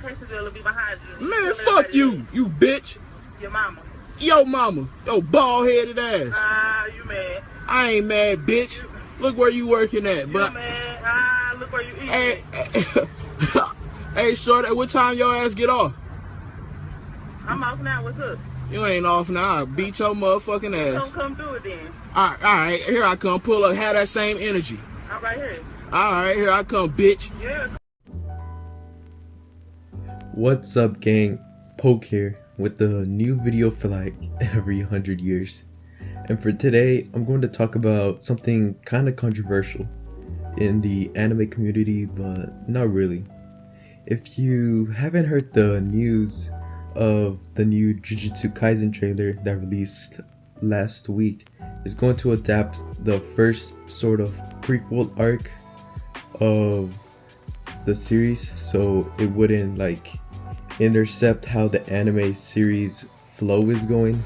quesadilla will be behind you. Man, fuck you, you bitch. Your mama. Yo mama, yo bald-headed ass. You mad. I ain't mad, bitch. Look where you working at, but. You mad. Look where you eating Hey, hey, shorty, what time your ass get off? I'm off now. What's up? You ain't off now. I'll beat your motherfucking ass. Don't come do it then. Alright, here I come. Pull up, have that same energy. I'm right here. Alright, here I come, bitch. Yeah. What's up, gang? Poke here with the new video for like every 100 years. And for today, I'm going to talk about something kind of controversial in the anime community, but not really. If you haven't heard the news of the new Jujutsu Kaisen trailer that released last week, is going to adapt the first sort of prequel arc of the series, so it wouldn't like intercept how the anime series flow is going.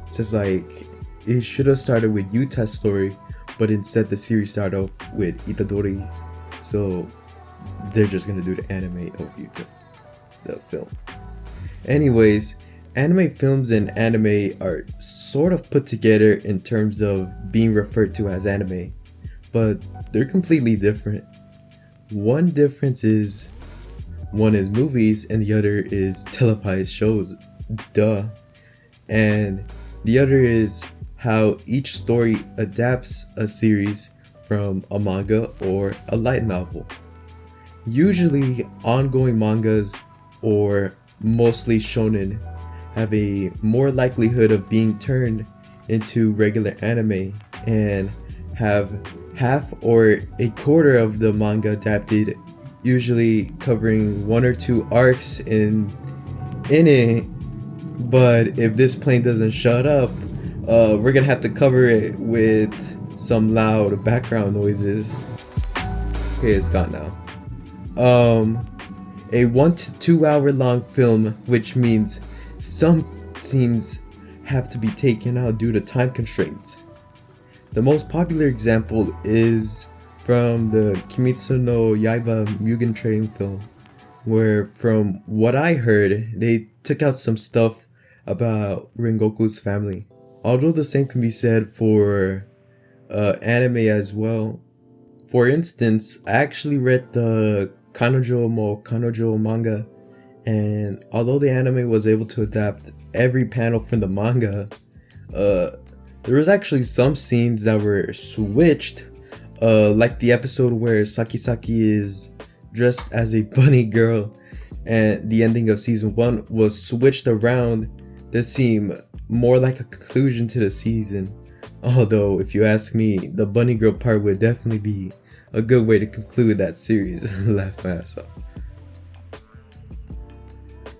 It's just like it should have started with Yuta's story, but instead the series started off with Itadori, so they're just gonna do the anime of Yuta, the film. Anyways, anime films and anime are sort of put together in terms of being referred to as anime, but they're completely different. One difference is one is movies and the other is televised shows, duh. And the other is how each story adapts a series from a manga or a light novel. Usually ongoing mangas or mostly shonen have a more likelihood of being turned into regular anime and have half or a quarter of the manga adapted, usually covering one or two arcs in it. But if this plane doesn't shut up, we're gonna have to cover it with some loud background noises. Okay, it's gone now. A 1 to 2 hour long film, which means some scenes have to be taken out due to time constraints. The most popular example is from the Kimetsu no Yaiba Mugen Train film, where from what I heard, they took out some stuff about Rengoku's family. Although the same can be said for anime as well. For instance, I actually read the Kanojo mo Kanojo manga, and although the anime was able to adapt every panel from the manga, there was actually some scenes that were switched, like the episode where Saki is dressed as a bunny girl, and the ending of season 1 was switched around to seem more like a conclusion to the season. Although, if you ask me, the bunny girl part would definitely be a good way to conclude that series. Laugh my ass off.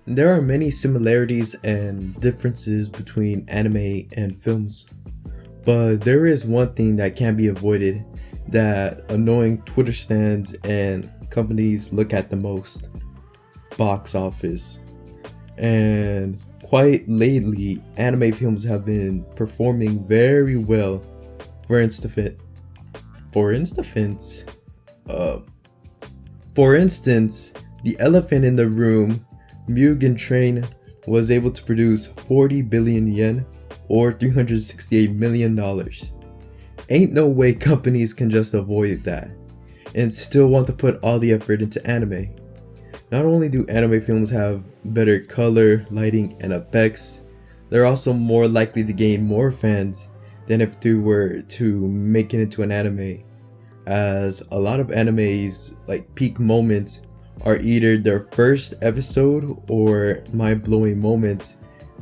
There are many similarities and differences between anime and films, but there is one thing that can't be avoided that annoying Twitter stands and companies look at the most: box office. And quite lately, anime films have been performing very well. For instance, The Elephant in the Room, Mugen Train, was able to produce 40 billion yen or $368 million. Ain't no way companies can just avoid that and still want to put all the effort into anime. Not only do anime films have better color, lighting, and effects, they're also more likely to gain more fans than if they were to make it into an anime, as a lot of animes like peak moments are either their first episode or mind-blowing moments,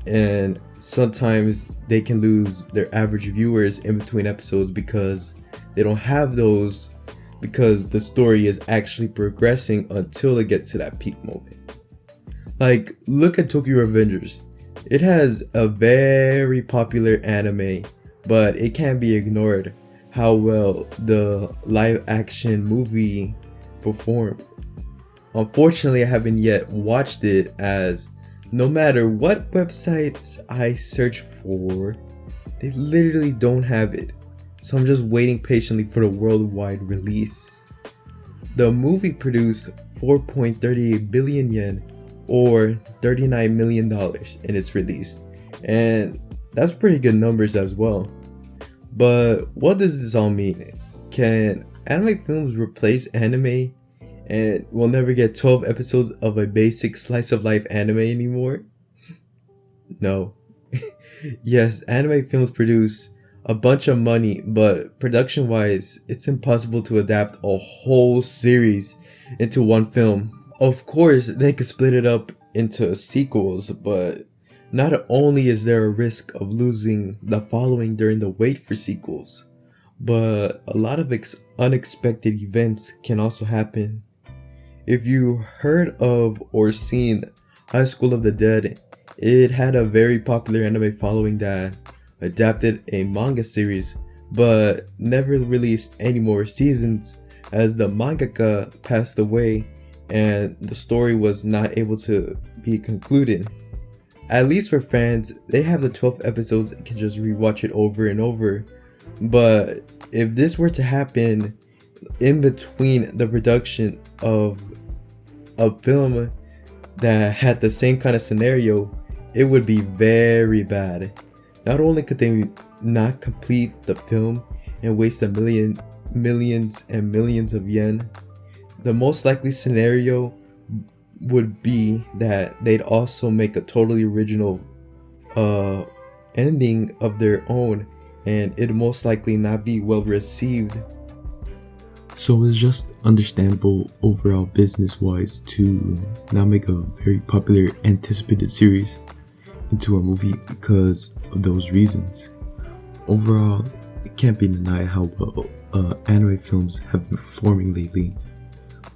and sometimes they can lose their average viewers in between episodes because they don't have those, because the story is actually progressing until it gets to that peak moment. Like, look at Tokyo Revengers. It has a very popular anime, but it can't be ignored how well the live action movie performed. Unfortunately, I haven't yet watched it, as no matter what websites I search for, they literally don't have it. So I'm just waiting patiently for the worldwide release. The movie produced 4.38 billion yen or $39 million in its release, and that's pretty good numbers as well. But what does this all mean? Can anime films replace anime and we'll never get 12 episodes of a basic slice of life anime anymore? No. Yes, anime films produce a bunch of money, but production wise, it's impossible to adapt a whole series into one film. Of course, they could split it up into sequels, but not only is there a risk of losing the following during the wait for sequels, but a lot of unexpected events can also happen. If you heard of or seen High School of the Dead, it had a very popular anime following that adapted a manga series, but never released any more seasons as the mangaka passed away and the story was not able to be concluded. At least for fans, they have the 12 episodes and can just rewatch it over and over. But if this were to happen in between the production of a film that had the same kind of scenario, it would be very bad. Not only could they not complete the film and waste millions and millions of yen, the most likely scenario would be that they'd also make a totally original ending of their own, and it'd most likely not be well received. So it's just understandable overall business wise to now make a very popular anticipated series into a movie because of those reasons. Overall, it can't be denied how well anime films have been performing lately,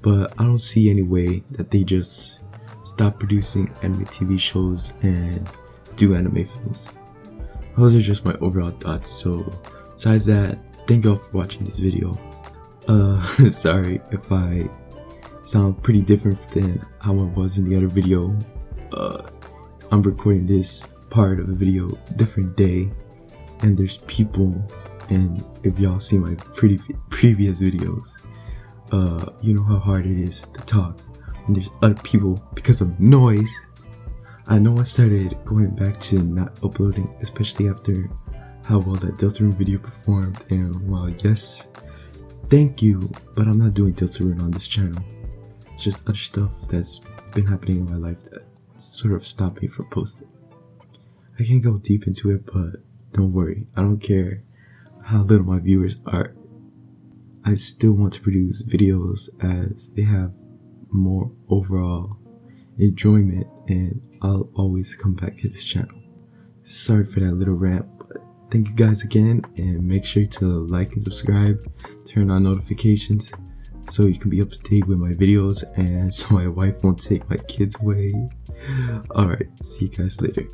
but I don't see any way that they just stop producing anime TV shows and do anime films. Those are just my overall thoughts. So besides that, thank y'all for watching this video. Sorry if I sound pretty different than how I was in the other video. I'm recording this part of the video different day, and there's people, and if y'all see my previous videos, you know how hard it is to talk when there's other people because of noise. I know I started going back to not uploading, especially after how well that Deltarune video performed, and while yes, thank you, but I'm not doing Deltarune on this channel. It's just other stuff that's been happening in my life that sort of stopped me from posting. I can't go deep into it, but don't worry, I don't care how little my viewers are. I still want to produce videos as they have more overall enjoyment, and I'll always come back to this channel. Sorry for that little rant, but thank you guys again, and make sure to like and subscribe, turn on notifications so you can be up to date with my videos and so my wife won't take my kids away. Alright, see you guys later.